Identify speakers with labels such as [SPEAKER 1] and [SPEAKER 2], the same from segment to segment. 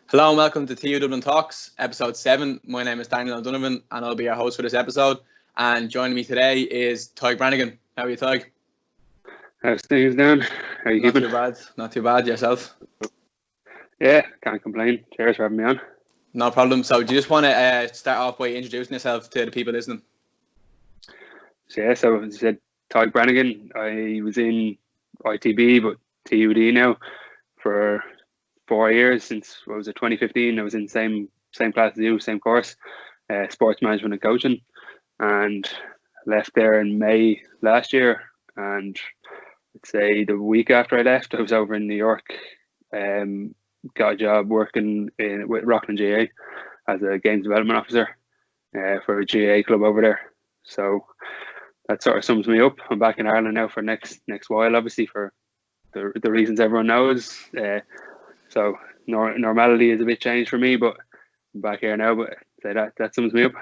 [SPEAKER 1] Hello and welcome to TU Dublin Talks, episode 7. My name is Daniel O'Donovan and I'll be your host for this episode. And joining me today is Tadhg Branagan. How are you, Tadhg?
[SPEAKER 2] How's things doing? How are you keeping?
[SPEAKER 1] Not too bad. Yourself?
[SPEAKER 2] Yeah, can't complain. Cheers for having me on.
[SPEAKER 1] No problem. So do you just want to start off by introducing yourself to the people listening?
[SPEAKER 2] So as I said, Tadhg Branagan. I was in ITB, but TUD now for 4 years since 2015. I was in same class as you, same course, sports management and coaching, and left there in May last year. And I'd say the week after I left, I was over in New York. Got a job working with Rockland GAA as a games development officer for a GAA club over there. So that sort of sums me up. I'm back in Ireland now for next while, obviously for the reasons everyone knows. So normality is a bit changed for me, but I'm back here now. But say that sums me up.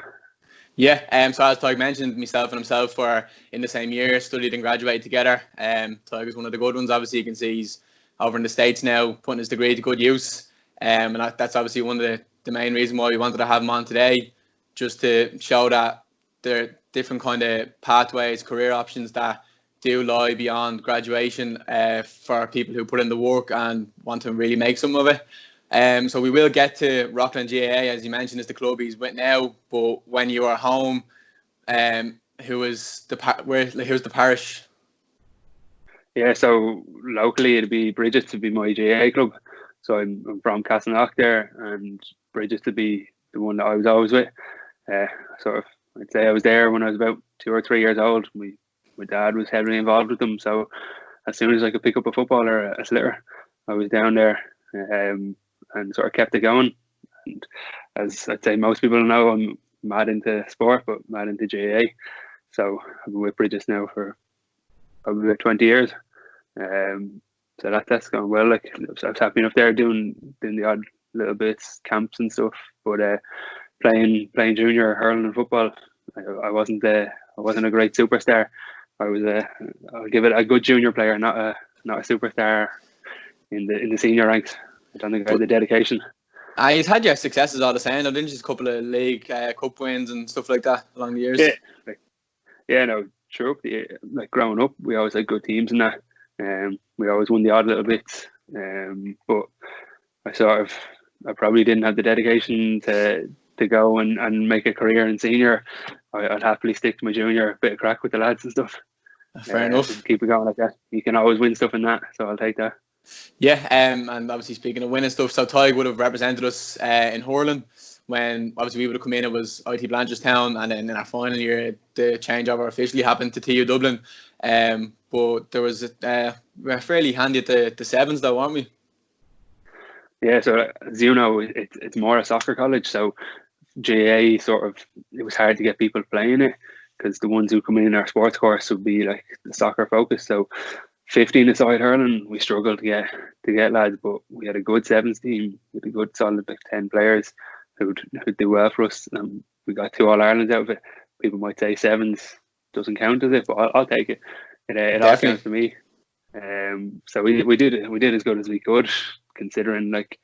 [SPEAKER 1] Yeah, so as Tadhg mentioned, myself and himself were in the same year, studied and graduated together. Tadhg is one of the good ones. Obviously, you can see he's over in the States now, putting his degree to good use. And that's obviously one of the main reasons why we wanted to have him on today, just to show that there are different kind of pathways, career options that do lie beyond graduation for people who put in the work and want to really make some of it. So we will get to Rockland GAA, as you mentioned, is the club he's with now. But when you are home, who's the parish?
[SPEAKER 2] Yeah, so locally it'd be Bridget to be my GAA club. So I'm from Castleknock there, and Bridget to be the one that I was always with. I'd say I was there when I was about 2 or 3 years old. My dad was heavily involved with them, so as soon as I could pick up a football or a slitter, I was down there and sort of kept it going. And as I'd say most people know, I'm mad into sport, but mad into GAA. So I've been with Bridges now for probably about 20 years. So that's going well. Like, I was happy enough there doing the odd little bits, camps and stuff, but playing junior hurling and football, I wasn't a great superstar. I was I'll give it a good junior player, not a superstar in the senior ranks. I don't think I had the dedication.
[SPEAKER 1] You've had your successes all the same, didn't you? Just a couple of league cup wins and stuff like that along the years.
[SPEAKER 2] No, true. Like growing up, we always had good teams and that. We always won the odd little bits. But I probably didn't have the dedication to go and make a career in senior. I'd happily stick to my junior, bit of crack with the lads and stuff.
[SPEAKER 1] Fair enough.
[SPEAKER 2] Keep it going like that. You can always win stuff in that, so I'll take that.
[SPEAKER 1] Yeah, and obviously speaking of winning stuff, so Tadhg would have represented us in hurling when obviously we would have come in. It was IT Blanchardstown, and then in our final year the changeover officially happened to TU Dublin. But there was we're fairly handy at the sevens though, aren't we?
[SPEAKER 2] Yeah, so as you know, it's more a soccer college, so GAA it was hard to get people playing it because the ones who come in our sports course would be like the soccer focus. So 15-a-side hurling, we struggled to get lads, but we had a good sevens team with a good solid 10 players who'd do well for us. We got 2 All-Irelands out of it. People might say sevens doesn't count as it, but I'll take it. It all counts to me. So we did as good as we could, considering like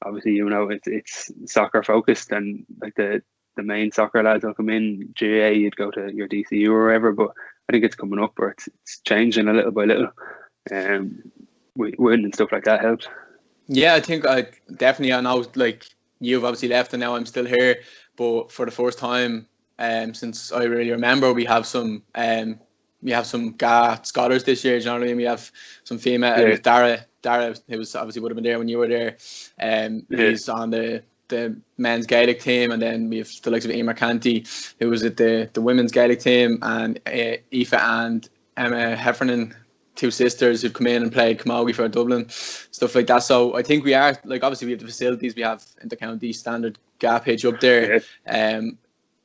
[SPEAKER 2] obviously it's soccer focused, and like the main soccer lads will come in. GAA, you'd go to your DCU or wherever, but I think it's coming up, or it's changing a little by little. Winning and stuff like that helps.
[SPEAKER 1] Yeah, I think I know like you've obviously left and now I'm still here, but for the first time since I really remember, we have some GAA scholars this year. Do you know what I mean? We have some female. Dara, who was obviously would have been there when you were there. He's on the men's Gaelic team, and then we have the likes of Emer Canty, who was at the women's Gaelic team, and Aoife and Emma Heffernan, 2 sisters who've come in and played camogie for Dublin, stuff like that. So I think we are, like, obviously we have the facilities, we have inter-county standard GAA pitch up there, and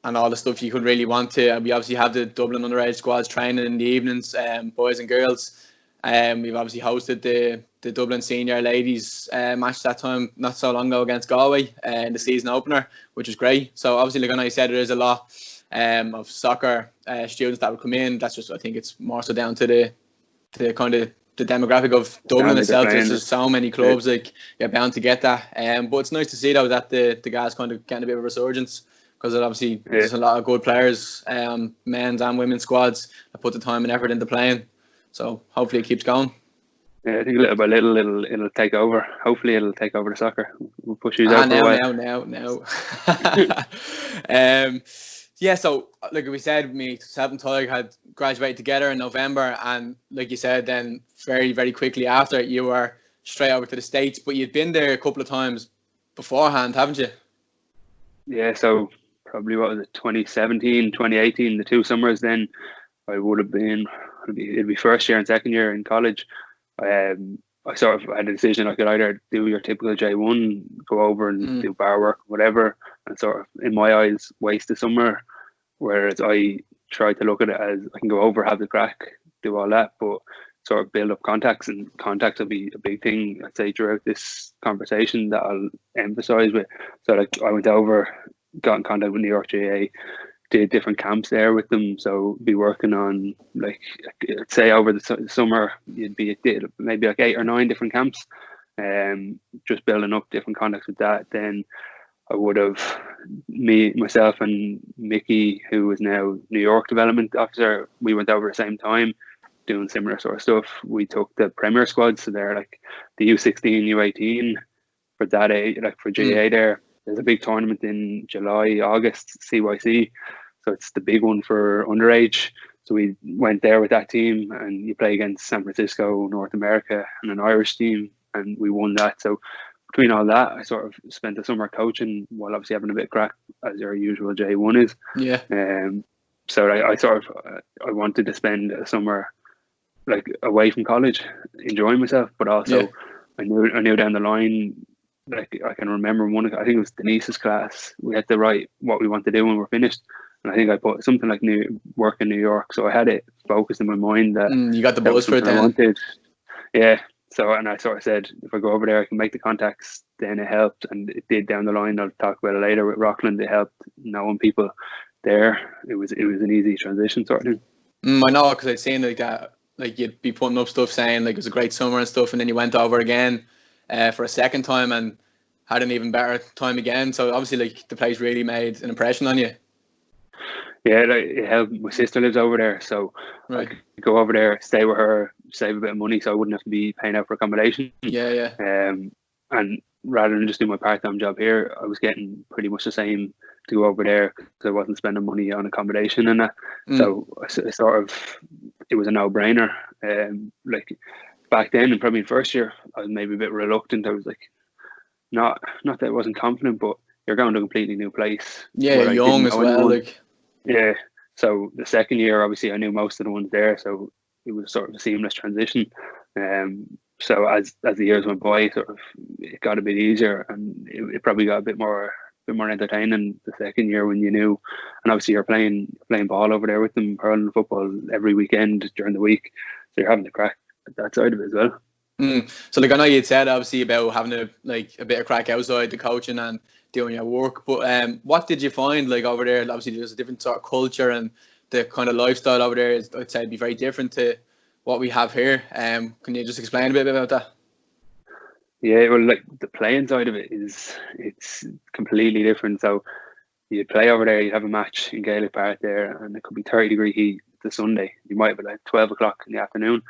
[SPEAKER 1] all the stuff you could really want to. And we obviously have the Dublin underage squads training in the evenings, boys and girls. We've obviously hosted the Dublin senior ladies match that time not so long ago against Galway in the season opener, which was great. So obviously, like I said, there is a lot of soccer students that would come in. That's just, I think it's more so down to the kind of the demographic of Dublin itself. There's just so many clubs, like you're bound to get that. But it's nice to see though that the GAA's kind of getting a bit of a resurgence, because obviously there's a lot of good players, men's and women's squads that put the time and effort into playing. So hopefully it keeps going.
[SPEAKER 2] Yeah, I think little by little it'll take over. Hopefully it'll take over the soccer. We'll push you out for a while.
[SPEAKER 1] Now. Yeah, so like we said, myself and Tadhg had graduated together in November, and like you said, then very, very quickly after, you were straight over to the States, but you'd been there a couple of times beforehand, haven't you?
[SPEAKER 2] Yeah, so probably, what was it, 2017, 2018, the 2 summers then, I would have been, it'd be first year and second year in college. I sort of had a decision. I could either do your typical J1, go over and do bar work, whatever, and sort of, in my eyes, waste the summer. Whereas I tried to look at it as I can go over, have the crack, do all that, but sort of build up contacts, and contacts will be a big thing, I'd say, throughout this conversation that I'll emphasise with. So like I went over, got in contact with New York GAA, did different camps there with them. So be working on, like, say over the summer, you'd be at maybe like 8 or 9 different camps, just building up different contacts with that. Then I would have, myself and Mickey, who is now New York development officer, we went over at the same time doing similar sort of stuff. We took the Premier squads, so they're like the U16, U18 for that age, like for GAA there. There's a big tournament in July, August, CYC. So it's the big one for underage. So we went there with that team, and you play against San Francisco, North America, and an Irish team, and we won that. So between all that, I sort of spent the summer coaching while obviously having a bit of crack, as your usual J1 is.
[SPEAKER 1] Yeah.
[SPEAKER 2] So I sort of, I wanted to spend a summer like away from college, enjoying myself, but also I knew down the line, like I can remember I think it was Denise's class, we had to write what we want to do when we're finished. And I think I put something like work in New York. So I had it focused in my mind that
[SPEAKER 1] you got the buzz for it then.
[SPEAKER 2] I wanted. Yeah. So, and I sort of said, if I go over there, I can make the contacts. Then it helped, and it did down the line. I'll talk about it later with Rockland. It helped knowing people there. It was an easy transition sort of thing.
[SPEAKER 1] I know, because I'd seen like that, like you'd be putting up stuff saying like it was a great summer and stuff, and then you went over again for a second time and had an even better time again. So obviously, like the place really made an impression on you.
[SPEAKER 2] Yeah, like, it helped. My sister lives over there, so I could go over there, stay with her, save a bit of money, so I wouldn't have to be paying out for accommodation.
[SPEAKER 1] Yeah.
[SPEAKER 2] And rather than just do my part-time job here, I was getting pretty much the same to go over there, because I wasn't spending money on accommodation and that. So I sort of, it was a no-brainer. Like back then, and probably in first year, I was maybe a bit reluctant. I was like, not that I wasn't confident, but you're going to a completely new place.
[SPEAKER 1] Yeah, young as well. Like.
[SPEAKER 2] Yeah. So the second year, obviously, I knew most of the ones there, so it was sort of a seamless transition. So as the years went by, sort of it got a bit easier, and it probably got a bit more entertaining the second year when you knew. And obviously, you're playing ball over there with them, hurling football every weekend during the week, so you're having to crack at that side of it as well.
[SPEAKER 1] So like I know you'd said obviously about having a bit of crack outside the coaching and doing your work, but what did you find like over there? Obviously there's a different sort of culture, and the kind of lifestyle over there is, I'd say, be very different to what we have here. Can you just explain a bit about that?
[SPEAKER 2] Yeah, well, like the playing side of it it's completely different. So you'd play over there, you'd have a match in Gaelic Park there, and it could be 30-degree heat. It's a Sunday. You might have it like 12 o'clock in the afternoon,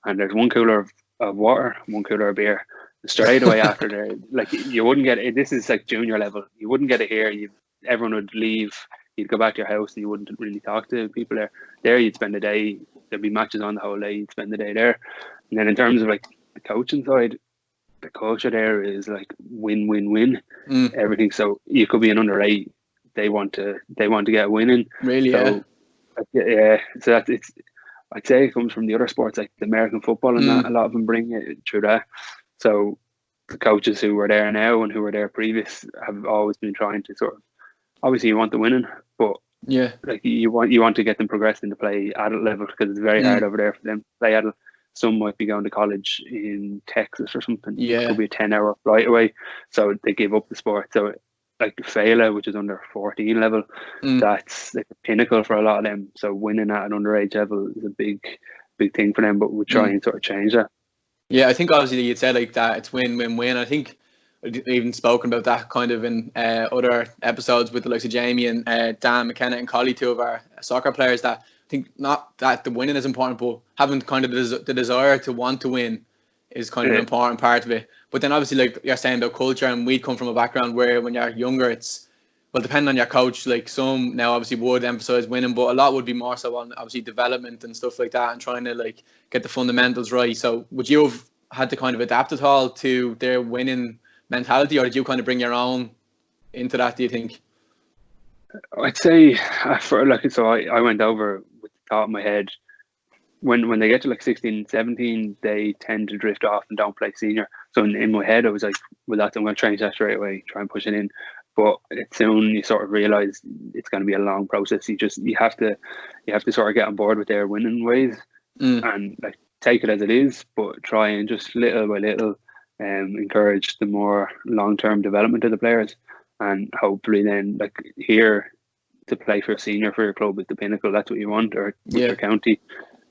[SPEAKER 2] and there's one cooler of water, one cooler of beer. Straight away after there, like you wouldn't get it. This is like junior level. You wouldn't get it here. Everyone would leave. You'd go back to your house and you wouldn't really talk to people there. There you'd spend the day. There'd be matches on the whole day. You'd spend the day there. And then in terms of like the coaching side, the culture there is like win. Everything. So you could be an under 8. They want to get a win in.
[SPEAKER 1] Really?
[SPEAKER 2] So, yeah. So that's it's. I'd say it comes from the other sports, like the American football, and that a lot of them bring it through that. So the coaches who were there now and who were there previous have always been trying to sort of, obviously you want the winning, but like you want to get them progressing to play adult level, because it's very hard over there for them to play adult. Some might be going to college in Texas or something. It could be a 10-hour flight away, so they give up the sport. So like the Fela, which is under 14 level, that's like the pinnacle for a lot of them. So winning at an underage level is a big big thing for them, but we'll try and sort of change that.
[SPEAKER 1] Yeah, I think obviously you'd say like that it's win-win-win. I think I've even spoken about that kind of in other episodes with the likes of Jamie and Dan McKenna and Collie, two of our soccer players, that I think not that the winning is important, but having kind of the desire to want to win is kind of an important part of it. But then obviously, like you're saying about culture, and we come from a background where when you're younger, it's, well, depending on your coach, like some now obviously would emphasize winning, but a lot would be more so on obviously development and stuff like that, and trying to like get the fundamentals right. So would you have had to kind of adapt at all to their winning mentality, or did you kind of bring your own into that, do you think?
[SPEAKER 2] I'd say I went over with the thought in my head, when they get to like 16, 17, they tend to drift off and don't play senior. So in my head, I was like, well, I'm going to change that straight away, try and push it in. But soon you sort of realise it's going to be a long process. You have to sort of get on board with their winning ways and like take it as it is, but try and just little by little encourage the more long-term development of the players. And hopefully then, like here, to play for a senior for your club is the pinnacle. That's what you want, or with your county.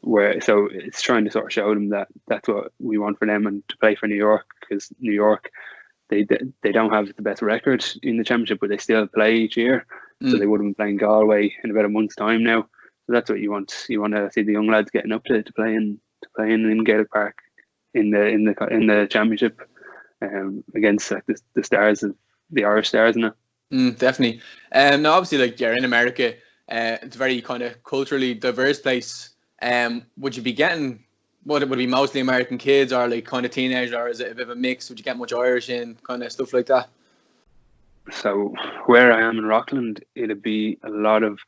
[SPEAKER 2] So it's trying to sort of show them that that's what we want for them, and to play for New York, because New York, they don't have the best record in the championship, but they still play each year. So they would have been playing Galway in about a month's time now. So that's what you want. You want to see the young lads getting up to playing in Gaelic Park in the championship against like the stars of the Irish stars in it.
[SPEAKER 1] Definitely. Now obviously, like you're in America, it's a very kind of culturally diverse place. Would you be getting, would it be mostly American kids, or like kind of teenagers, or is it a bit of a mix? Would you get much Irish in, kind of stuff like that?
[SPEAKER 2] So where I am in Rockland, it'd be a lot of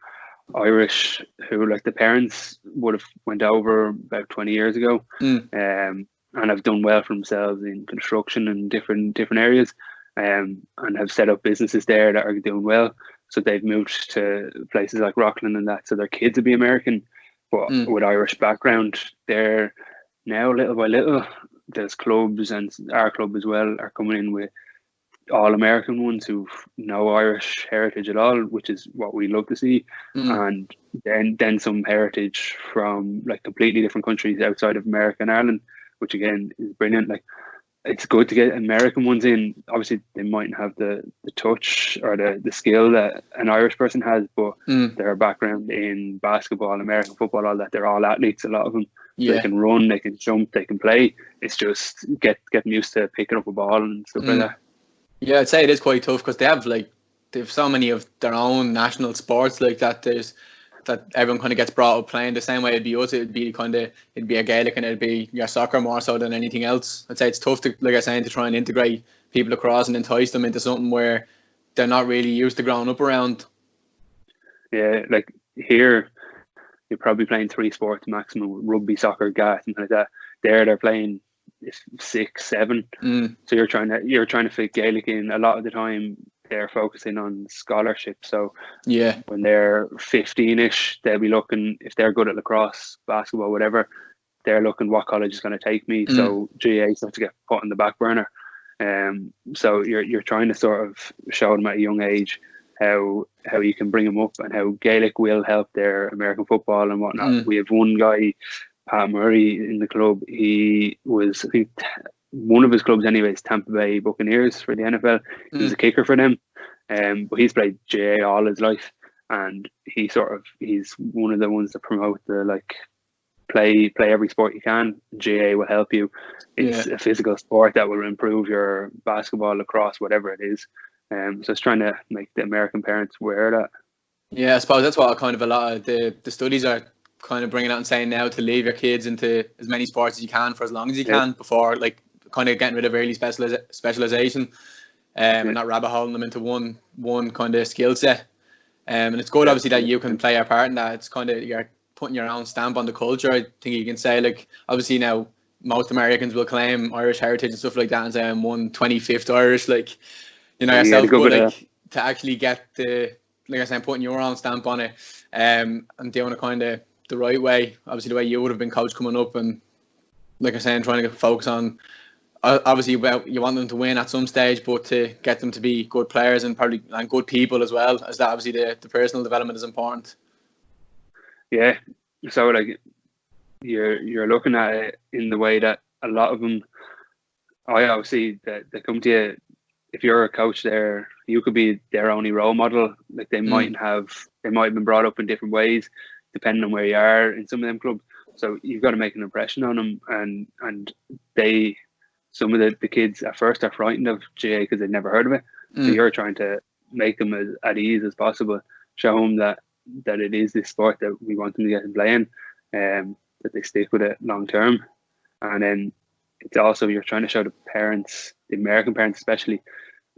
[SPEAKER 2] Irish who, like, the parents would have went over about 20 years ago, and have done well for themselves in construction and different areas, and have set up businesses there that are doing well. So they've moved to places like Rockland and that, so their kids would be American, but with Irish background. They're now, little by little, there's clubs, and our club as well, are coming in with all American ones who've no Irish heritage at all, which is what we love to see. And then some heritage from like completely different countries outside of America and Ireland, which again is brilliant. Like, it's good to get American ones in. Obviously they mightn't have the touch or the skill that an Irish person has, but their background in basketball, American football, all that, they're all athletes, a lot of them. They can run, they can jump, they can play. It's just getting used to picking up a ball and stuff like that. Yeah,
[SPEAKER 1] I'd say it is quite tough, because they have so many of their own national sports like that. That everyone kind of gets brought up playing the same way. It'd be us. It'd be a Gaelic, and it'd be your soccer more so than anything else. I'd say it's tough to, like I was saying, to try and integrate people across and entice them into something where they're not really used to growing up around.
[SPEAKER 2] Yeah, like here, you're probably playing 3 sports maximum: rugby, soccer, GAA, something like that. They're playing 6, 7. So you're trying to fit Gaelic in. A lot of the time they're focusing on scholarship. So when they're 15ish, they'll be looking, if they're good at lacrosse, basketball, whatever, they're looking what college is going to take me. So GAA stuff to get put on the back burner. So you're trying to sort of show them at a young age how you can bring them up, and how Gaelic will help their American football and whatnot. We have one guy, Pat Murray, in the club. He was, I think, one of his clubs anyways, Tampa Bay Buccaneers for the NFL. He was a kicker for them, but he's played GAA all his life, and he's one of the ones that promote the, like, play every sport you can. GAA will help you. It's a physical sport that will improve your basketball, lacrosse, whatever it is. So it's trying to make the American parents aware of that.
[SPEAKER 1] Yeah, I suppose that's what kind of a lot of the studies are kind of bringing out and saying now, to leave your kids into as many sports as you can for as long as you can, before, like, kind of getting rid of early specialization, and not rabbit holing them into one kind of skill set. And it's good, obviously, that you can play your part in that. It's kind of, you're putting your own stamp on the culture. I think you can say, like, obviously now most Americans will claim Irish heritage and stuff like that, and say I'm 1/25th Irish, like, you know, yourself, but like to actually get the, like I said, putting your own stamp on it, and doing it kind of the right way, obviously the way you would have been coached coming up, and like I said, trying to focus on, obviously you want them to win at some stage, but to get them to be good players and probably good people as well, as that obviously the personal development is important.
[SPEAKER 2] Yeah, so like you're looking at it in the way that a lot of them, I always see that they come to you. If you're a coach there, you could be their only role model. Like they might have been brought up in different ways, depending on where you are in some of them clubs. So you've got to make an impression on them, and some of the kids at first are frightened of GAA because they've never heard of it. So you're trying to make them as at ease as possible, show them that it is this sport that we want them to get and play in, that they stick with it long term. And then it's also, you're trying to show the parents, the American parents especially,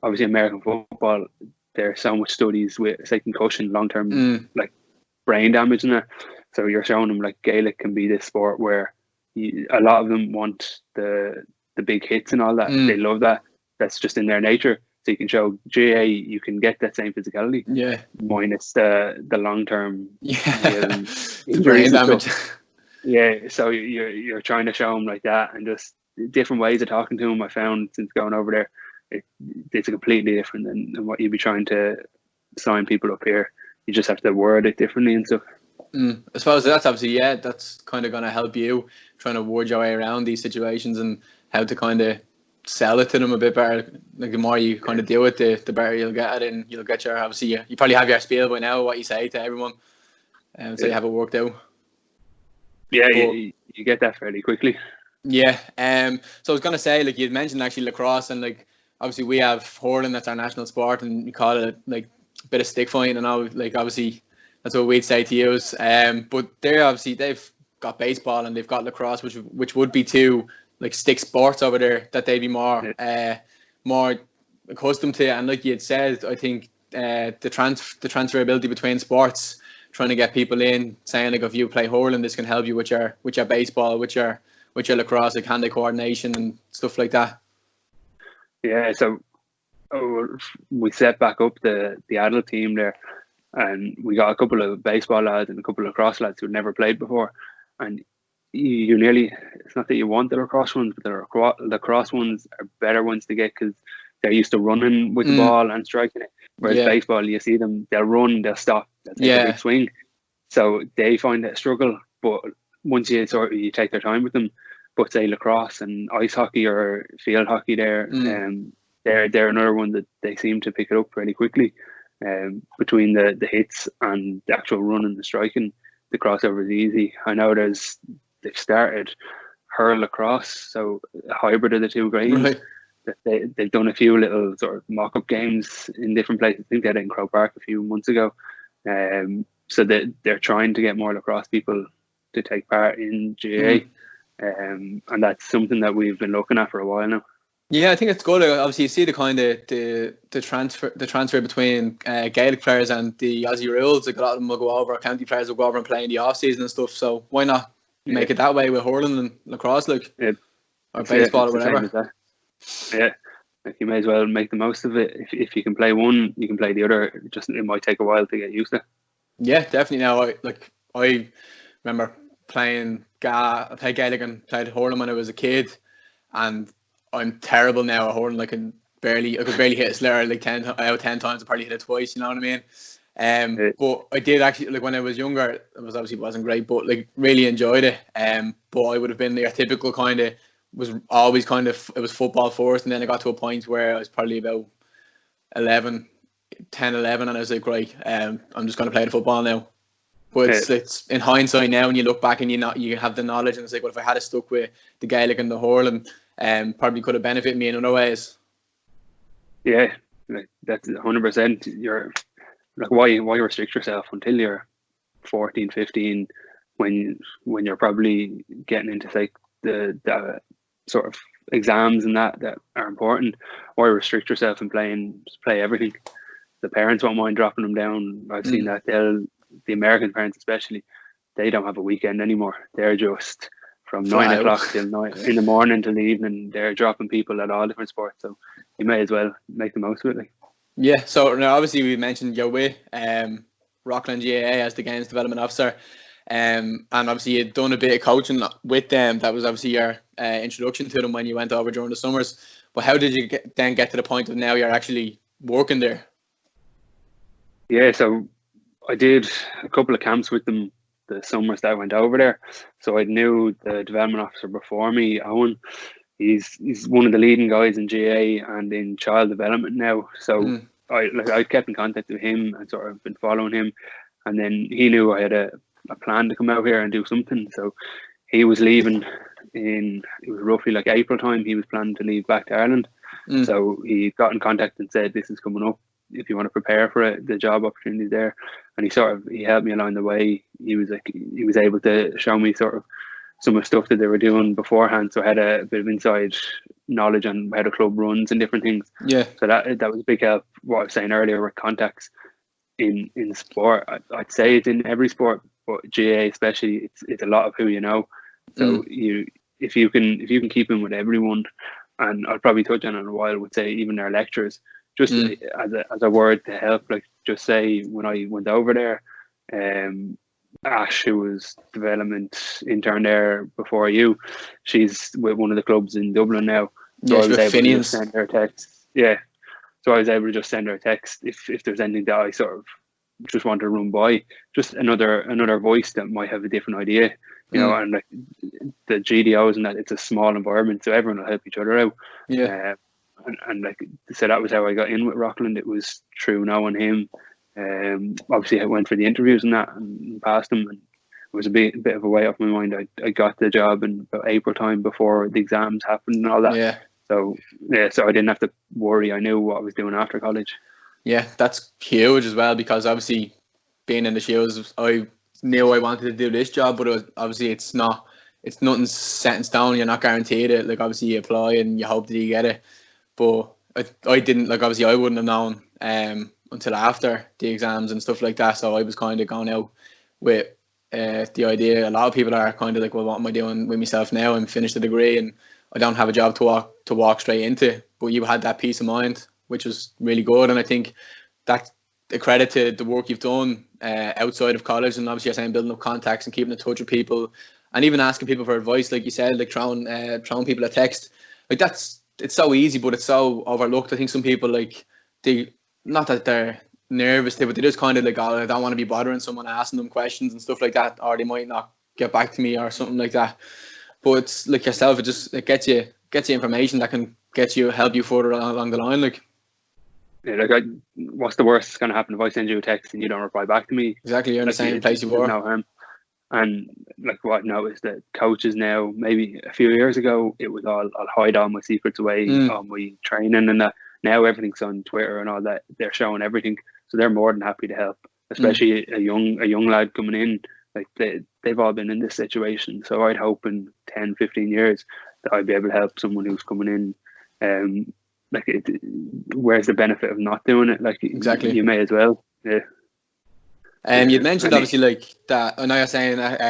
[SPEAKER 2] obviously American football, there's so much studies with, say, concussion, long term like brain damage in there. So you're showing them like Gaelic can be this sport where a lot of them want the big hits and all that. They love that. That's just in their nature. So you can show GAA, you can get that same physicality. Yeah. Minus the long term. Yeah.
[SPEAKER 1] Brain damage.
[SPEAKER 2] Yeah. So you're trying to show them like that, and just different ways of talking to them. I found since going over there, it's completely different than what you'd be trying to sign people up here. You just have to word it differently and stuff.
[SPEAKER 1] I suppose that's obviously, that's kind of going to help you trying to word your way around these situations and how to kind of sell it to them a bit better. Like the more you kind of deal with it, the better you'll get at it, and you'll get your, obviously you probably have your spiel by now, what you say to everyone, so you have it worked out.
[SPEAKER 2] Yeah, you get that fairly quickly.
[SPEAKER 1] Yeah. So I was going to say, like you mentioned actually lacrosse, and like obviously we have hurling, that's our national sport, and you call it like a bit of stick fighting and all, like obviously that's what we'd say to use. But they've got baseball and they've got lacrosse, which would be two like stick sports over there that they'd be more accustomed to. And like you had said, I think the transferability between sports, trying to get people in, saying like if you play hurling, this can help you with your baseball, with your lacrosse, like hand-eye coordination and stuff like that.
[SPEAKER 2] Yeah, so we set back up the adult team there, and we got a couple of baseball lads and a couple of lacrosse lads who'd never played before. And you nearly, it's not that you want the lacrosse ones, but the lacrosse ones are better ones to get because they're used to running with the ball and striking it. Whereas baseball, you see them, they'll run, they'll stop, they'll take a big swing. So they find it a struggle. But once you take their time with them, but say lacrosse and ice hockey or field hockey there, they're another one that they seem to pick it up really quickly. Between the hits and the actual running and the striking, the crossover is easy. I know they've started hurl lacrosse, so a hybrid of the two games. Right. They've done a few little sort of mock-up games in different places. I think they had it in Crow Park a few months ago. So they're trying to get more lacrosse people to take part in GAA. And that's something that we've been looking at for a while now.
[SPEAKER 1] Yeah, I think it's good. Obviously, you see the kind of the transfer between Gaelic players and the Aussie rules. Like a lot of them will go over, county players will go over and play in the off season and stuff. So why not make it that way with hurling and lacrosse, like or baseball or whatever?
[SPEAKER 2] Yeah, like you may as well make the most of it. If you can play one, you can play the other. It might take a while to get used to. Yeah,
[SPEAKER 1] definitely. Now, I remember playing GAA. I played Gaelic and played hurling when I was a kid, and I'm terrible now at hurling. I could barely hit a slur like 10 out of 10 times. I probably hit it twice. You know what I mean? But I did actually, like when I was younger, it wasn't great, but like really enjoyed it. But I would have been your typical kind of, was always kind of, it was football first, and then I got to a point where I was probably about 10, 11, and I was like, right, I'm just going to play the football now. But it's in hindsight now, and you look back and you have the knowledge, and it's like, well, if I had stuck with the Gaelic and the hurling, probably could have benefited me in other ways.
[SPEAKER 2] Yeah, like that's 100%. You're like, why restrict yourself until you're 14, 15, when you're probably getting into like the sort of exams and that are important? Why restrict yourself and play everything? The parents won't mind dropping them down. I've seen that. The American parents especially, they don't have a weekend anymore. They're just from 9 o'clock till 9 in the morning till the evening. They're dropping people at all different sports, so you may as well make the most of it. Like.
[SPEAKER 1] Yeah, so now obviously we mentioned you're with Rockland GAA as the games development officer, and obviously you'd done a bit of coaching with them. That was obviously your introduction to them when you went over during the summers. But how did you then get to the point of now you're actually working there?
[SPEAKER 2] Yeah, so I did a couple of camps with them the summers that I went over there. So I knew the development officer before me, Owen. He's one of the leading guys in GA and in child development now. So I kept in contact with him and sort of been following him. And then he knew I had a plan to come out here and do something. So he was leaving it was roughly like April time. He was planning to leave back to Ireland. So he got in contact and said, this is coming up. If you want to prepare for it, the job opportunity there. And he helped me along the way. He was able to show me sort of some of the stuff that they were doing beforehand. So I had a bit of inside knowledge on how the club runs and different things.
[SPEAKER 1] Yeah.
[SPEAKER 2] So that was a big help. What I was saying earlier with contacts in sport, I'd say it's in every sport, but GAA especially, it's a lot of who you know. So if you can keep in with everyone, and I'll probably touch on it in a while, would say even their lecturers, just as a word to help, like just say when I went over there, Ash, who was development intern there before you, she's with one of the clubs in Dublin now. So I was able to just send her a text. Yeah. So I was able to just send her a text if there's anything that I sort of just want to run by, just another voice that might have a different idea, you know, and like the GDOs and that, it's a small environment, so everyone will help each other out. Yeah. And like, so that was how I got in with Rockland. It was through knowing him. Obviously I went for the interviews and that and passed them, and it was a bit of a weight off my mind. I got the job in about April time before the exams happened and all that. Yeah. So I didn't have to worry. I knew what I was doing after college.
[SPEAKER 1] Yeah, that's huge as well, because obviously being in the Shields, I knew I wanted to do this job, but obviously it's nothing set in stone. You're not guaranteed it. Like obviously you apply and you hope that you get it. But I didn't, like obviously I wouldn't have known until after the exams and stuff like that. So I was kind of going out with the idea. A lot of people are kind of like, well, what am I doing with myself now? I'm finished the degree and I don't have a job to walk straight into. But you had that peace of mind, which was really good. And I think that's a credit to the work you've done outside of college. And obviously you're saying building up contacts and keeping in touch with people and even asking people for advice, like you said, like throwing people a text. Like it's so easy, but it's so overlooked. I think some people, like, not that they're nervous, but they just kind of like, oh, I don't want to be bothering someone asking them questions and stuff like that, or they might not get back to me or something like that. But it's like yourself, it gets you information that can help you further along the line. Like,
[SPEAKER 2] yeah, like what's the worst that's going to happen if I send you a text and you don't reply back to me?
[SPEAKER 1] Exactly, you're in the same place you were.
[SPEAKER 2] No harm. And like what I've noticed that coaches now, maybe a few years ago, it was all, I'll hide all my secrets away on my training and that. Now everything's on Twitter and all that. They're showing everything, so they're more than happy to help. Especially a young lad coming in, like they've all been in this situation. So I'd hope in 10, 15 years that I'd be able to help someone who's coming in. Where's the benefit of not doing it? Like, exactly, you may as well. Yeah.
[SPEAKER 1] You'd mentioned obviously like that. I know you're saying that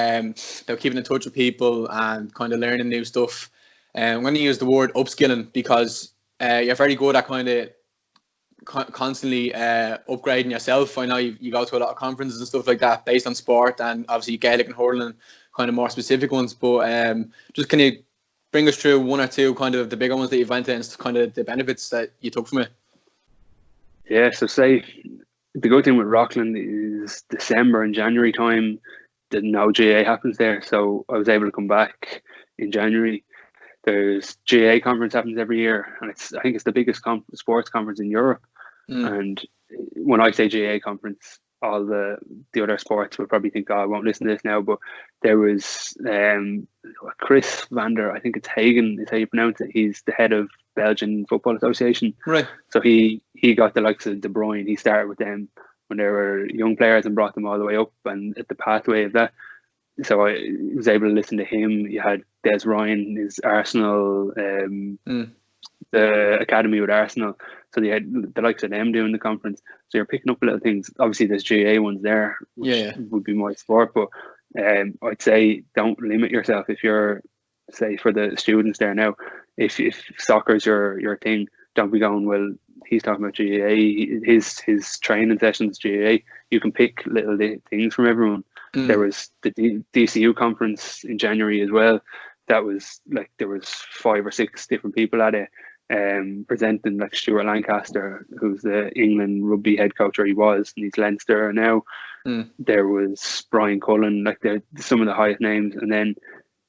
[SPEAKER 1] they're keeping in touch with people and kind of learning new stuff. I'm going to use the word upskilling because you're very good at kind of constantly upgrading yourself. I know you go to a lot of conferences and stuff like that based on sport, and obviously Gaelic and hurling, kind of more specific ones. But just can you bring us through one or two kind of the bigger ones that you've went to and kind of the benefits that you took from it?
[SPEAKER 2] Yeah, so say the good thing with Rockland is December and January time, no GAA happens there. So I was able to come back in January. There's GAA conference happens every year, and I think it's the biggest sports conference in Europe. And when I say GAA conference, all the other sports will probably think, oh, I won't listen to this now. But there was Chris Vander, I think it's Hagen is how you pronounce it. He's the head of Belgian Football Association. Right. So he got the likes of De Bruyne. He started with them when they were young players and brought them all the way up and at the pathway of that. So I was able to listen to him. You had Des Ryan, his Arsenal, the academy with Arsenal. So they had the likes of them doing the conference. So you're picking up little things. Obviously, there's GAA ones there, which would be my sport. But I'd say don't limit yourself. If you're, say, for the students there now, if soccer's your thing, don't be going, well, he's talking about GAA, his training sessions, GAA. You can pick little things from everyone. There was the DCU conference in January as well. That was like, there was 5 or 6 different people at it. presenting, like Stuart Lancaster, who's the England rugby head coach, or he was, and he's Leinster now. There was Brian Cullen, like some of the highest names. And then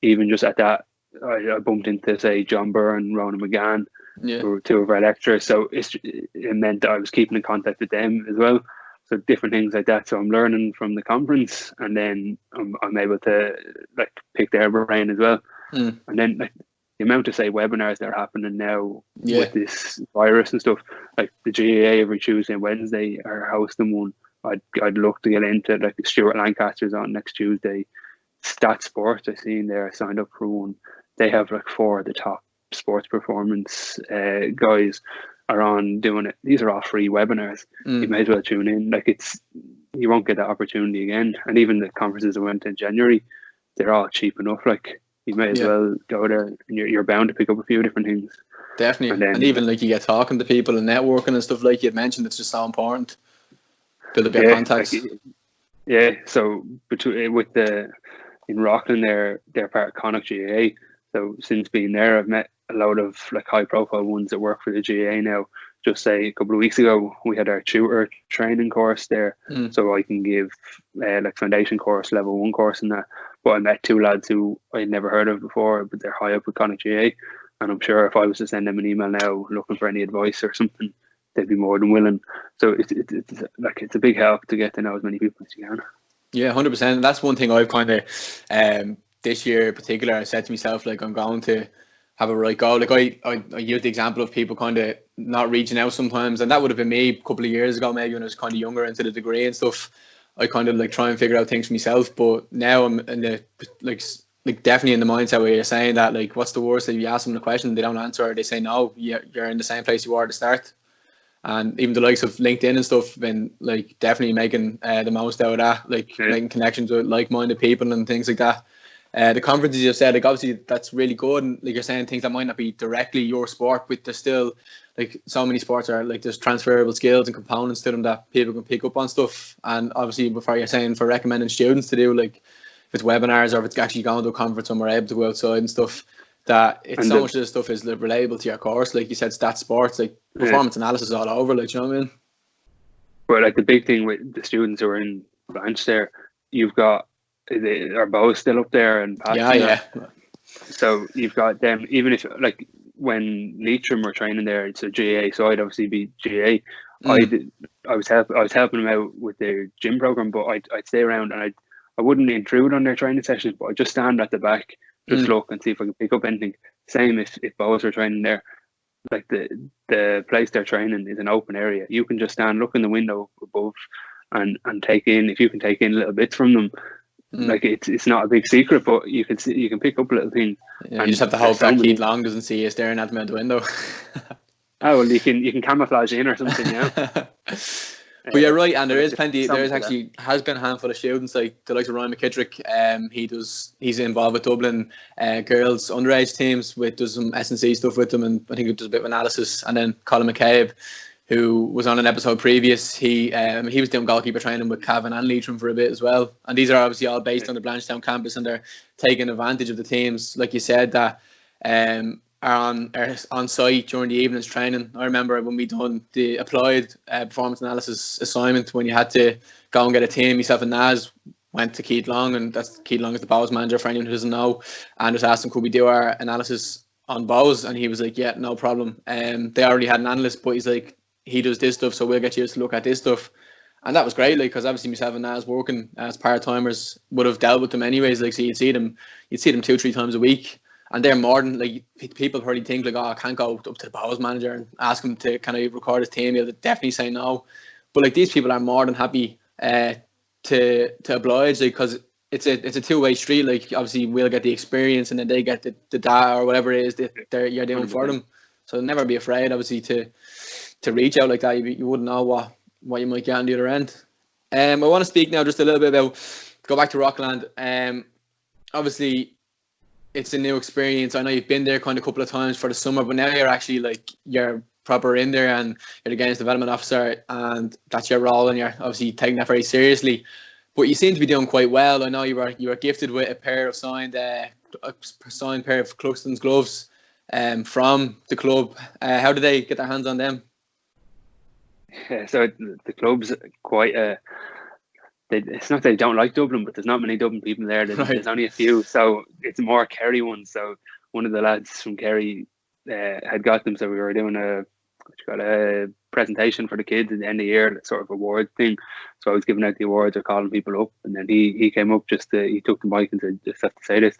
[SPEAKER 2] even just at that, I bumped into, say, John Byrne, Ronan McGann, who were two of our lecturers. So it meant that I was keeping in contact with them as well. So different things like that. So I'm learning from the conference, and then I'm able to like pick their brain as well. And then like the amount of, say, webinars that are happening now with this virus and stuff, like the GAA every Tuesday and Wednesday are hosting one. I'd look to get into, like Stuart Lancaster's on next Tuesday. Stat Sports, I seen there, I signed up for one. They have like 4 of the top sports performance guys are on doing it. These are all free webinars. You may as well tune in. Like you won't get that opportunity again. And even the conferences I went to in January, they're all cheap enough. Like you may as well go there, and you're bound to pick up a few different things.
[SPEAKER 1] Definitely. And even like you get talking to people and networking and stuff, like you mentioned, it's just so important. Build a bit of contacts.
[SPEAKER 2] So in Rockland, they're part of Connacht GAA. So since being there, I've met a lot of like high profile ones that work for the GAA now. Just say a couple of weeks ago, we had our tutor training course there, so I can give like foundation course, level 1 course in that. But I met 2 lads who I'd never heard of before, but they're high up with Connacht GAA, and I'm sure if I was to send them an email now looking for any advice or something, they'd be more than willing. So it's a big help to get to know as many people as you can.
[SPEAKER 1] Yeah, 100%. That's one thing I've kind of this year in particular, I said to myself, like, I'm going to have a right go. Like I use the example of people kind of not reaching out sometimes, and that would have been me a couple of years ago, maybe when I was kind of younger into the degree and stuff. I kind of like try and figure out things for myself, but now I'm in the like definitely in the mindset where you're saying that, like, what's the worst if you ask them the question, they don't answer, or they say no, you're in the same place you were at the start. And even the likes of LinkedIn and stuff been like definitely making the most out of that, like making connections with like-minded people and things like that. The conferences you said, like, obviously that's really good, and like you're saying, things that might not be directly your sport, but there's still like so many sports are like there's transferable skills and components to them that people can pick up on stuff. And obviously, before you're saying for recommending students to do, like if it's webinars or if it's actually going to a conference and we're able to go outside and stuff, that it's so much of this stuff is like relatable to your course. Like you said, stat sports, like performance analysis all over, like, you know what I mean?
[SPEAKER 2] But like the big thing with the students who are in Blanch there, you've got are both still up there and so you've got them. Even if like when Leitrim were training there, it's a GAA, so I'd obviously be GAA. I was helping them out with their gym program, but I'd stay around and I wouldn't intrude on their training sessions, but I'd just stand at the back, just look and see if I can pick up anything. Same if both were training there. Like the place they're training is an open area. You can just stand, look in the window above, and take in, if you can take in little bits from them. Like it's not a big secret, but you can pick up little things.
[SPEAKER 1] Yeah, you just have to hope that Keith Long doesn't see you staring at him out the window.
[SPEAKER 2] Oh well, you can camouflage in or something, yeah.
[SPEAKER 1] But you're right, and there is plenty. There's actually has been a handful of students, like the likes of Ryan McKittrick. He's involved with Dublin girls underage teams, does some S&C stuff with them, and I think he does a bit of analysis. And then Colin McCabe, who was on an episode previous, he was doing goalkeeper training with Cavan and Leitrim for a bit as well. And these are obviously all based on the Blanchardstown campus, and they're taking advantage of the teams, like you said, that are on site during the evenings training. I remember when we done the applied performance analysis assignment, when you had to go and get a team, myself and Naz went to Keith Long, and that's Keith Long is the Bows manager for anyone who doesn't know, and just asked him, could we do our analysis on Bows? And he was like, yeah, no problem. They already had an analyst, but he's like, he does this stuff, so we'll get you to look at this stuff. And that was great, like, because obviously myself and Naz working as part-timers would have dealt with them anyways. Like, so you'd see them 2-3 times a week. And they're more than, like, people probably think like, oh, I can't go up to the Bows manager and ask him to kind of record his team. He'll definitely say no. But like, these people are more than happy to oblige, like, because it's a two-way street. Like, obviously we'll get the experience, and then they get the data or whatever it is that you're doing for them. So never be afraid, obviously, to reach out like that. You wouldn't know what you might get on the other end. I want to speak now just a little bit about, go back to Rockland. Obviously, it's a new experience. I know you've been there kind of a couple of times for the summer, but now you're proper in there, and you're the games development officer, and that's your role, and you're obviously taking that very seriously. But you seem to be doing quite well. I know you were gifted with a pair of signed pair of Cluxton's gloves from the club. How did they get their hands on them?
[SPEAKER 2] Yeah, so the club's quite it's not that they don't like Dublin, but there's not many Dublin people there. There's only a few, so it's more Kerry ones. So one of the lads from Kerry had got them, so we were doing a presentation for the kids at the end of the year, sort of award thing. So I was giving out the awards or calling people up, and then he came up he took the mic and said, "Just have to say this."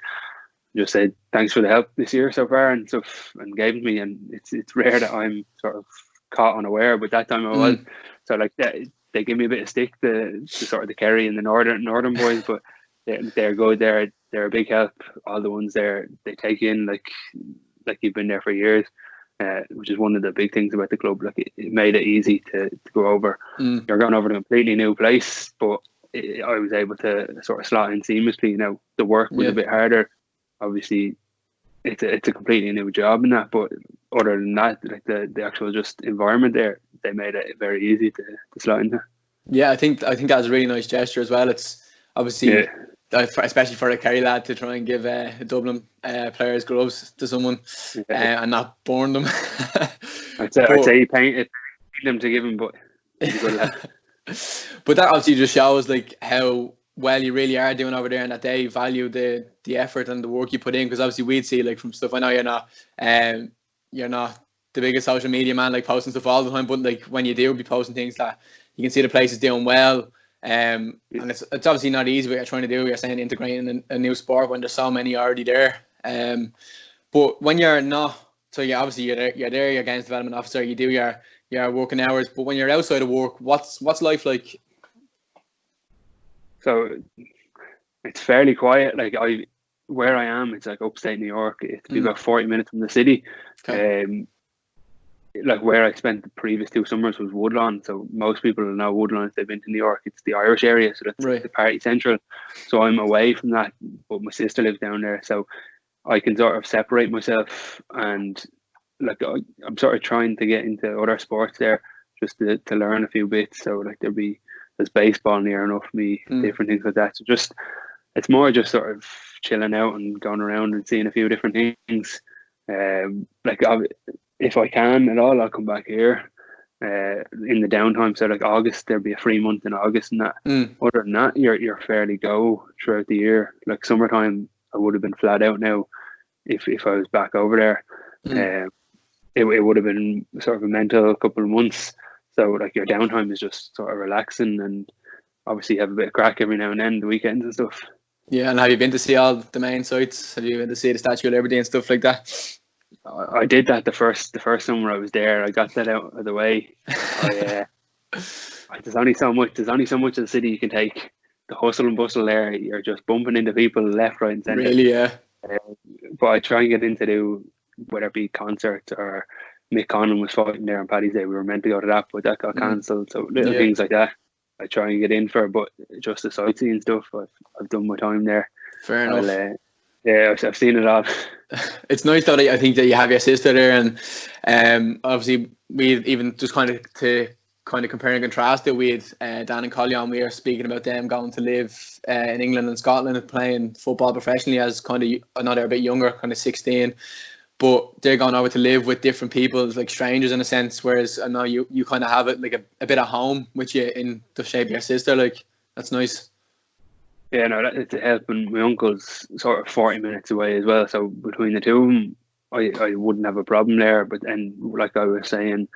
[SPEAKER 2] Just said thanks for the help this year so far and stuff, and gave it to me. And it's rare that I'm sort of caught unaware, but that time I was. So like they give me a bit of stick, the sort of the Kerry and the northern boys, but they're good. They're a big help. All the ones there, they take you in like you've been there for years, which is one of the big things about the club. Like it made it easy to go over. You're going over to a completely new place, but I was able to sort of slot in seamlessly. You know, the work was a bit harder. Obviously, it's a completely new job in that, but other than that, like the actual just environment there, they made it very easy to slot into.
[SPEAKER 1] Yeah, I think that's a really nice gesture as well. It's obviously, especially for a Kerry lad, to try and give a Dublin players gloves to someone and not burn them.
[SPEAKER 2] I'd say you paint them to give them, but
[SPEAKER 1] but that obviously just shows like how well you really are doing over there, and that they value the effort and the work you put in. Because obviously we'd see like from stuff, I know you're not the biggest social media man, like posting stuff all the time, but like when you do be posting things that you can see the place is doing well, and it's obviously not easy what you're trying to do. You're saying integrating a new sport when there's so many already there. But when you're not, so you're games development officer, you do your working hours, but when you're outside of work, what's life like?
[SPEAKER 2] So it's fairly quiet. Like where I am, it's like upstate New York. It's about 40 minutes from the city. Okay. Like where I spent the previous 2 summers was Woodlawn. So most people know Woodlawn if they've been to New York. It's the Irish area, so that's the party central. So I'm away from that, but my sister lives down there, so I can sort of separate myself. And like I'm sort of trying to get into other sports there, just to learn a few bits. So like there's baseball near enough me, different things like that. So it's more just sort of chilling out and going around and seeing a few different things. Like if I can at all, I'll come back here in the downtime. So like August, there'll be a free month in August and that. Other than that, you're fairly go throughout the year. Like summertime, I would have been flat out now if I was back over there. It would have been sort of a mental couple of months. So like your downtime is just sort of relaxing, and obviously have a bit of crack every now and then, the weekends and stuff. Yeah,
[SPEAKER 1] and have you been to see all the main sites? Have you been to see the Statue of Liberty and stuff like that?
[SPEAKER 2] I did that the first summer I was there. I got that out of the way. There's only so much of the city you can take. The hustle and bustle there, you're just bumping into people left, right and centre.
[SPEAKER 1] Really, yeah.
[SPEAKER 2] But I try and get into whether it be concerts or Mick Conlon was fighting there on Paddy's Day. We were meant to go to that, but that got cancelled. So little things like that I try and get in for. But just the sightseeing stuff, I've done my time there.
[SPEAKER 1] Fair enough.
[SPEAKER 2] Yeah, I've seen it all.
[SPEAKER 1] It's nice though that I think that you have your sister there, and obviously we even just kind of compare and contrast it with Dan and Colin. We are speaking about them going to live in England and Scotland and playing football professionally as kind of, I know they're a bit younger, kind of 16, but they're going over to live with different people, like strangers in a sense, whereas I know you kind of have it like a bit of home with you in the shape of your sister. Like, that's nice.
[SPEAKER 2] Yeah, no, it's a help. And my uncle's sort of 40 minutes away as well, so between the two of them I wouldn't have a problem there. But then, like I was saying,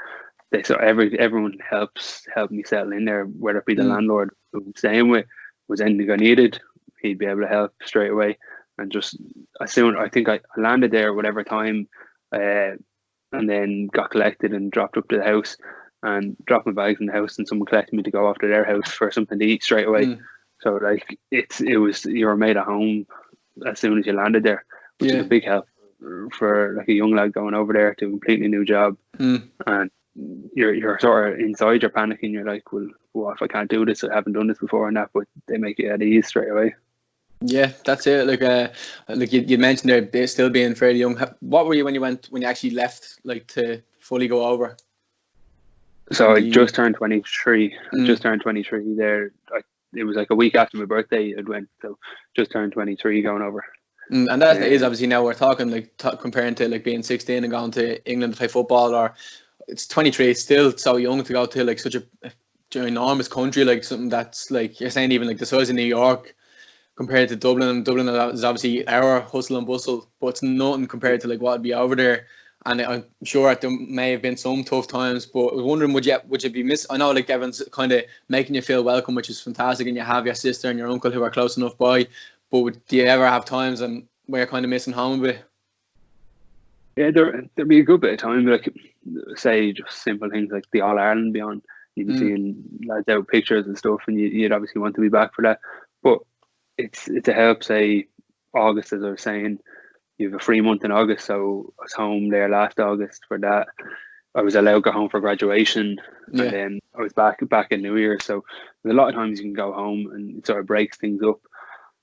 [SPEAKER 2] everyone helped me settle in there, whether it be the landlord who I'm staying with, was anything I needed, he'd be able to help straight away. And just as soon, I think I landed there whatever time, and then got collected and dropped up to the house and dropped my bags in the house, and someone collected me to go off to their house for something to eat straight away. So like you were made at home as soon as you landed there, which is a big help for like a young lad going over there to a completely new job. And you're sort of inside, you're panicking, you're like, well, what if I can't do this? I haven't done this before and that, but they make it at ease straight away. Yeah,
[SPEAKER 1] that's it. Like you mentioned they're still being fairly young. What were you when you actually left, like, to fully go over?
[SPEAKER 2] So I just turned 23. Just turned 23 there. It was like a week after my birthday it went, so just turned 23 going over.
[SPEAKER 1] And that is obviously, now we're talking like comparing to like being 16 and going to England to play football, or it's 23. It's still so young to go to like such a enormous country, like something that's like you're saying, even like the size of New York compared to Dublin. And Dublin is obviously our hustle and bustle, but it's nothing compared to like what would be over there. And I'm sure there may have been some tough times, but I was wondering, would you be I know like everyone's kind of making you feel welcome, which is fantastic, and you have your sister and your uncle who are close enough by, but do you ever have times and where you're kind of missing home a bit?
[SPEAKER 2] Yeah, there'd be a good bit of time, like say just simple things like the All Ireland be on. You'd be seeing lads out pictures and stuff, and you'd obviously want to be back for that. But it's a help. Say August, as I was saying, you have a free month in August, so I was home there last August for that. I was allowed to go home for graduation, and then I was back in New Year. So there's a lot of times you can go home, and it sort of breaks things up.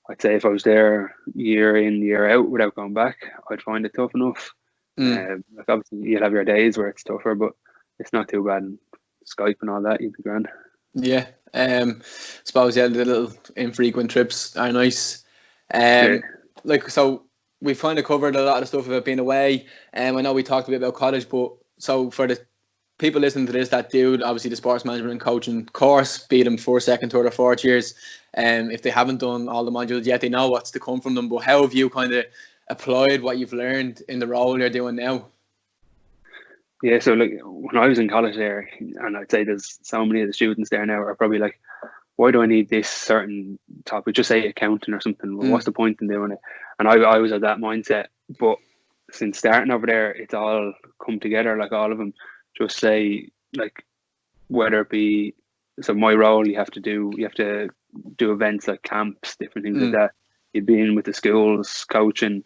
[SPEAKER 2] I'd say if I was there year in, year out without going back, I'd find it tough enough. Like obviously you'll have your days where it's tougher, but it's not too bad. And Skype and all that, you'd be grand.
[SPEAKER 1] Yeah, suppose the little infrequent trips are nice. Like, so we've kind of covered a lot of stuff about being away. I know we talked a bit about college, but so for the people listening to this that do obviously the sports management and coaching course, be them first, second, third or fourth years, if they haven't done all the modules yet, they know what's to come from them. But how have you kind of applied what you've learned in the role you're doing now?
[SPEAKER 2] Yeah, so like when I was in college there, and I'd say there's so many of the students there now are probably like, why do I need this certain topic? Just say accounting or something. Well, what's the point in doing it? And I was of that mindset. But since starting over there, it's all come together, like all of them. Just say, like, whether it be, so my role, you have to do events like camps, different things like that. You'd be in with the schools, coaching,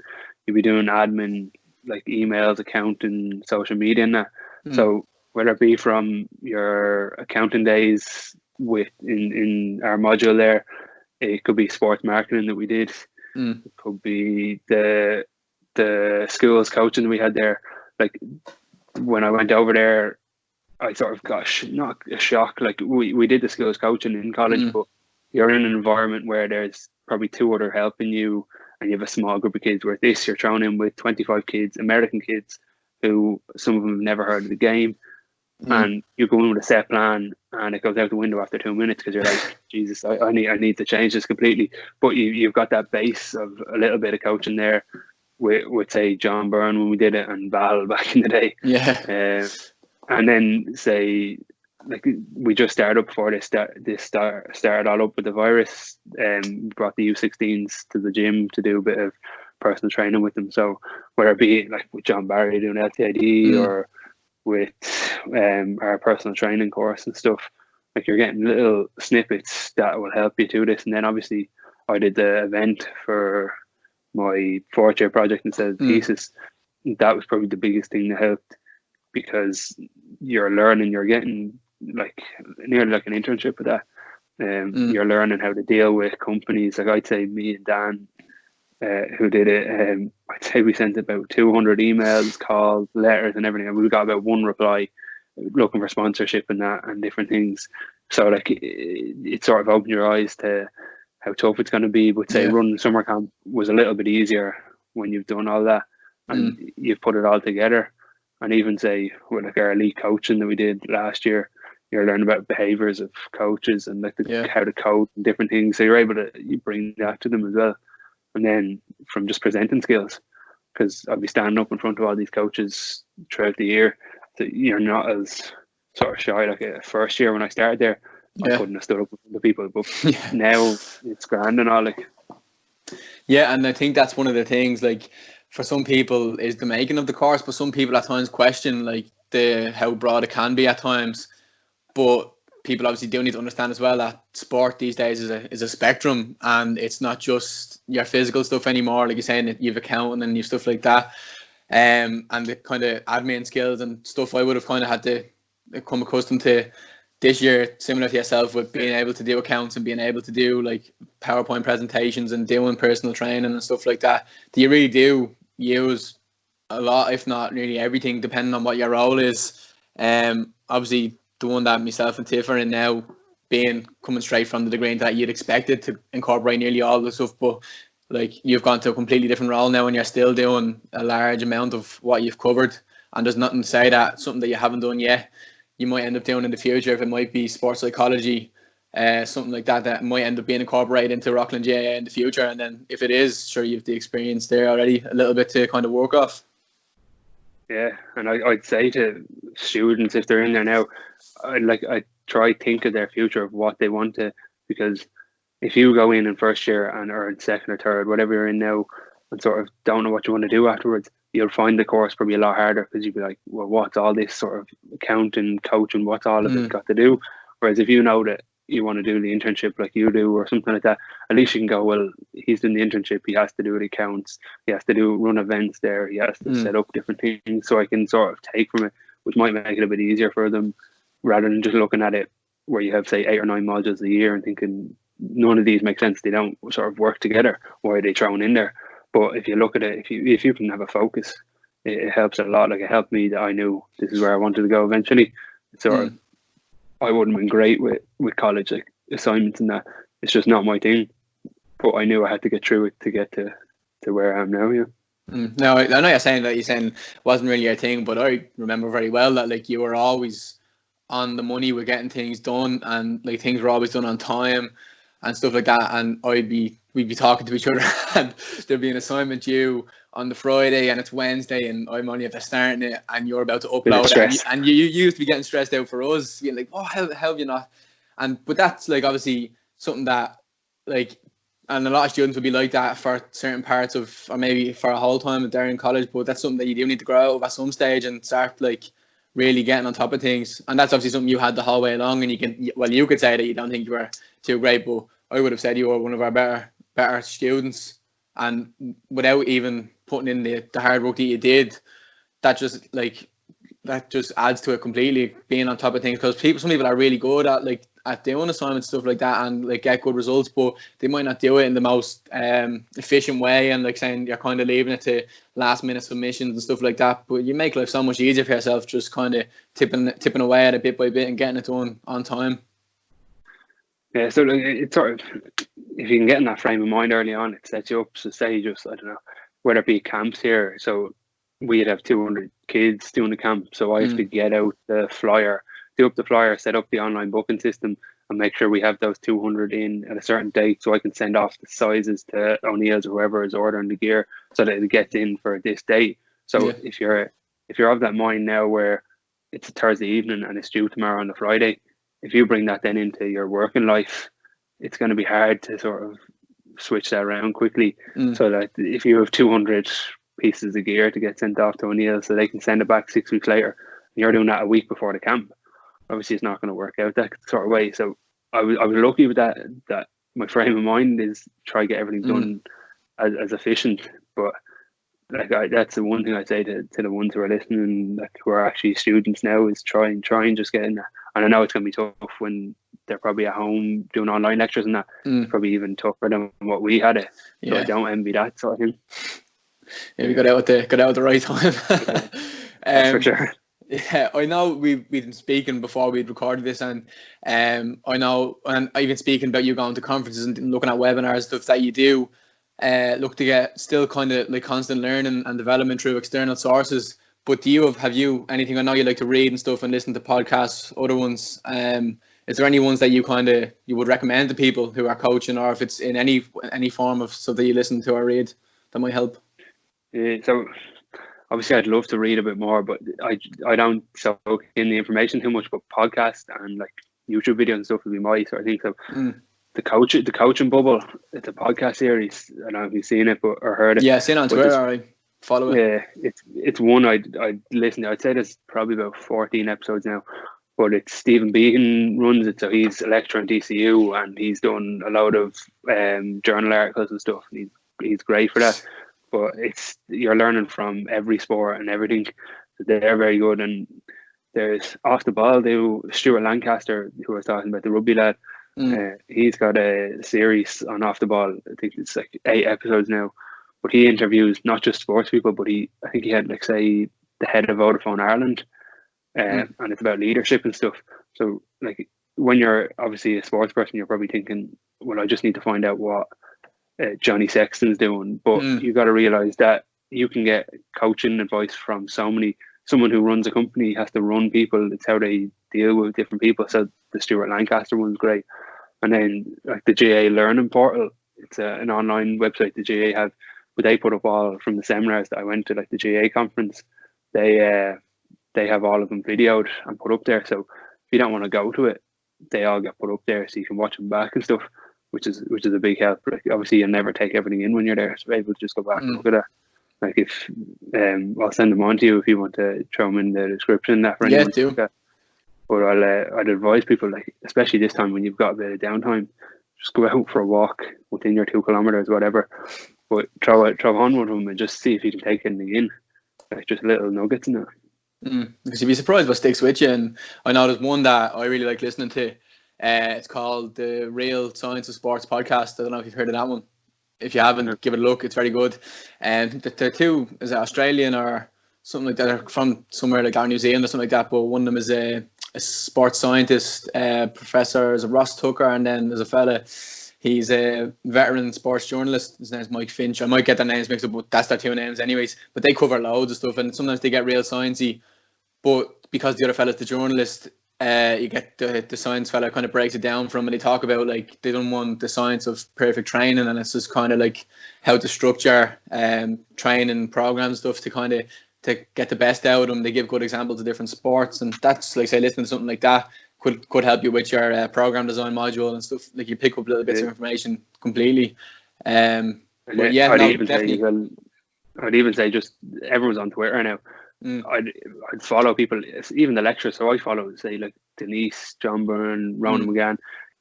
[SPEAKER 2] you'd be doing admin, like emails, accounting, social media and that. So whether it be from your accounting days in our module there, it could be sports marketing that we did. It could be the schools coaching we had there. Like when I went over there, I sort of got not a shock. Like we did the skills coaching in college, but you're in an environment where there's probably two other helping you, and you have a small group of kids. Where this, you're thrown in with 25 kids, American kids, who some of them have never heard of the game, and you go in with a set plan, and it goes out the window after 2 minutes because you're like, Jesus, I need to change this completely. But you've got that base of a little bit of coaching there with say John Byrne when we did it, and Val back in the day. And then say, like we just started up before this started all up with the virus, and brought the U16s to the gym to do a bit of personal training with them. So whether it be like with John Barry doing LTID or with our personal training course and stuff, like you're getting little snippets that will help you do this. And then obviously I did the event for my fourth year project instead of thesis. That was probably the biggest thing that helped, because you're learning, you're getting like nearly like an internship with that. You're learning how to deal with companies. Like I'd say me and Dan, who did it, I'd say we sent about 200 emails, calls, letters and everything, and we got about one reply looking for sponsorship and that and different things. So like it sort of opened your eyes to how tough it's going to be. But say running summer camp was a little bit easier when you've done all that and you've put it all together. And even say with like our elite coaching that we did last year, you're learning about behaviors of coaches and like how to coach and different things. So you're able to bring that to them as well. And then from just presenting skills, because I'll be standing up in front of all these coaches throughout the year, so you're not as sort of shy. Like a first year when I started there, I couldn't have stood up with the people, but now it's grand and all. Like,
[SPEAKER 1] and I think that's one of the things. Like for some people is the making of the course, but some people at times question like how broad it can be at times. But people obviously do need to understand as well that sport these days is a spectrum, and it's not just your physical stuff anymore. Like you're saying, you've accounting and you've stuff like that, and the kind of admin skills and stuff I would have kind of had to come accustomed to this year, similar to yourself, with being able to do accounts and being able to do like PowerPoint presentations and doing personal training and stuff like that. You really do use a lot, if not nearly everything, depending on what your role is. Obviously the one that myself and Tiff are in now, coming straight from the degree into that, you'd expect it to incorporate nearly all the stuff, but like you've gone to a completely different role now and you're still doing a large amount of what you've covered, and there's nothing to say that something that you haven't done yet you might end up doing in the future. If it might be sports psychology, something like that, that might end up being incorporated into Rockland GAA in the future. And then if it is, sure, you've the experience there already, a little bit to kind of work off.
[SPEAKER 2] Yeah, and I'd say to students, if they're in there now, I try think of their future, of what they want to, because if you go in first year and or in second or third, whatever you're in now, and sort of don't know what you want to do afterwards, you'll find the course probably a lot harder, because you'll be like, well, what's all this sort of accounting, coaching, what's all of it got to do? Whereas if you know that you want to do the internship like you do or something like that, at least you can go, well, he's doing the internship, he has to do the accounts, he has to run events there, he has to set up different things, so I can sort of take from it, which might make it a bit easier for them, rather than just looking at it where you have, say, 8 or 9 modules a year and thinking none of these make sense, they don't sort of work together, why are they thrown in there? But if you look at it, if you can have a focus, it helps a lot. Like, it helped me that I knew this is where I wanted to go eventually. Sort of, I wouldn't have been great with college, like assignments and that. It's just not my thing. But I knew I had to get through it to get to where I am now. Yeah.
[SPEAKER 1] No, I know you're saying it wasn't really your thing, but I remember very well that like you were always on the money with getting things done, and like things were always done on time and stuff like that. And we'd be talking to each other, and there'd be an assignment due on the Friday, and it's Wednesday, and I'm only at the starting it, and you're about to upload it, and you used to be getting stressed out for us, being like, oh, how have you not? But that's like obviously something that like, and a lot of students would be like that for certain parts of, or maybe for a whole time they're in college, but that's something that you do need to grow out of at some stage and start like really getting on top of things. And that's obviously something you had the whole way along, and you could say that you don't think you were too great, but I would have said you were one of our better students, and without even putting in the hard work that you did, that just adds to it completely, being on top of things, because some people are really good at doing assignments, stuff like that, and like get good results, but they might not do it in the most efficient way, and like saying you're kind of leaving it to last minute submissions and stuff like that. But you make life so much easier for yourself, just kind of tipping away at it bit by bit and getting it done on time.
[SPEAKER 2] Yeah, so it's sort of, if you can get in that frame of mind early on, it sets you up. So say just, I don't know, whether it be camps here, so we'd have 200 kids doing the camp, so I have to get out the flyer, do up the flyer, set up the online booking system, and make sure we have those 200 in at a certain date, so I can send off the sizes to O'Neill's or whoever is ordering the gear, so that it gets in for this date. So if you're of that mind now where it's a Thursday evening and it's due tomorrow on the Friday, if you bring that then into your working life, it's going to be hard to sort of switch that around quickly. So that if you have 200 pieces of gear to get sent off to O'Neill so they can send it back 6 weeks later, and you're doing that a week before the camp, obviously it's not going to work out that sort of way. So I was lucky with that my frame of mind is try to get everything done as efficient. But like that's the one thing I'd say to the ones who are listening, like, who are actually students now, is try and just get in there. And I know it's going to be tough when they're probably at home doing online lectures and that. It's probably even tougher than what we had it. So I don't envy that sort of thing.
[SPEAKER 1] Yeah, we got out at the right time.
[SPEAKER 2] That's for sure.
[SPEAKER 1] Yeah, I know we've been speaking before we'd recorded this, and I know, and I've been speaking about you going to conferences and looking at webinars, stuff that you do look to get still kind of like constant learning and development through external sources. But do you have you anything? I know you like to read and stuff and listen to podcasts, other ones. Is there any ones that you would recommend to people who are coaching, or if it's in any form of stuff that you listen to or read that might help?
[SPEAKER 2] Yeah, so obviously I'd love to read a bit more, but I don't soak in the information too much. But podcasts and like YouTube videos and stuff would be my sort of thing. So the coaching bubble, it's a podcast series. I don't know if you've seen it or heard it.
[SPEAKER 1] Yeah, I've seen it on Twitter. I follow it.
[SPEAKER 2] Yeah, it's one I'd listen to. I'd say there's probably about 14 episodes now. But it's Stephen Beaton runs it, so he's a lecturer in DCU and he's done a load of journal articles and stuff. And he's great for that. But you're learning from every sport and everything. So they're very good. And there's Off the Ball, Stuart Lancaster, who I was talking about, the rugby lad. He's got a series on Off the Ball. I think it's like 8 episodes now. But he interviews not just sports people, but I think he had, like, say, the head of Vodafone Ireland. And it's about leadership and stuff. So, like, when you're obviously a sports person, you're probably thinking, well, I just need to find out what Johnny Sexton's doing. But you got to realize that you can get coaching advice from someone who runs a company has to run people. It's how they deal with different people. So the Stuart Lancaster one's great. And then like the GAA Learning Portal, it's an online website the GAA have, but they put up all from the seminars that I went to, like the GAA conference. They have all of them videoed and put up there. So if you don't want to go to it, they all get put up there so you can watch them back and stuff, which is a big help. Like obviously you'll never take everything in when you're there, so able to just go back and look at that. Like if I'll send them on to you if you want to throw them in the description. That for anyone.
[SPEAKER 1] Yeah, do.
[SPEAKER 2] But I'd advise people, like especially this time when you've got a bit of downtime, just go out for a walk within your 2 kilometers, whatever. But throw on one of them and just see if you can take anything in, like just little nuggets in it.
[SPEAKER 1] Because you'd be surprised what sticks with you. And I know there's one that I really like listening to. It's called the Real Science of Sports podcast. I don't know if you've heard of that one. If you haven't, give it a look. It's very good. And they're two, is it Australian or something like that? They're from somewhere like New Zealand or something like that. But one of them is a sports scientist, professor, is Ross Tucker, and then there's a fella. He's a veteran sports journalist. His name's Mike Finch. I might get their names mixed up, but that's their 2 names anyways. But they cover loads of stuff, and sometimes they get real sciencey. But because the other fella's the journalist, you get the science fella kind of breaks it down for them, and they talk about like they don't want the science of perfect training, and it's just kind of like how to structure training program stuff to kind of to get the best out of them. They give good examples of different sports, and that's like say listening to something like that could help you with your program design module and stuff. Like you pick up little bits of information completely. But yeah,
[SPEAKER 2] I'd even say just everyone's on Twitter now. I'd follow people, even the lecturers. So I follow, say, like Denise, John Byrne, Ronan McGann.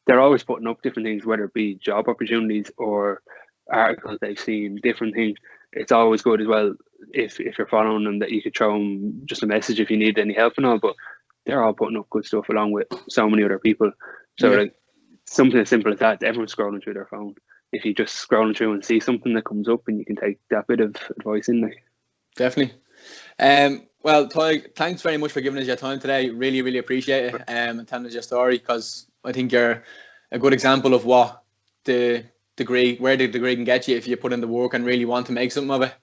[SPEAKER 2] They're always putting up different things, whether it be job opportunities or articles they've seen, different things. It's always good as well if you're following them that you could throw them just a message if you need any help and all. But they're all putting up good stuff along with so many other people. So like something as simple as that, everyone's scrolling through their phone. If you just scrolling through and see something that comes up and you can take that bit of advice in there.
[SPEAKER 1] Definitely. Well, Tadhg, thanks very much for giving us your time today. Really, really appreciate it. And telling us your story, because I think you're a good example of what where the degree can get you if you put in the work and really want to make something of it.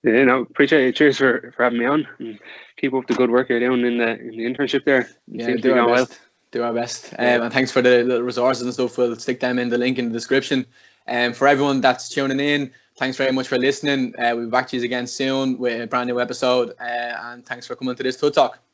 [SPEAKER 2] Yeah, no, appreciate it. Cheers for having me on. And keep up the good work you're doing in the internship there.
[SPEAKER 1] Yeah, do our best. And thanks for the little resources and stuff. We'll stick them in the link in the description. For everyone that's tuning in, thanks very much for listening. We'll be back to you again soon with a brand new episode. And thanks for coming to this Tadhg Talk.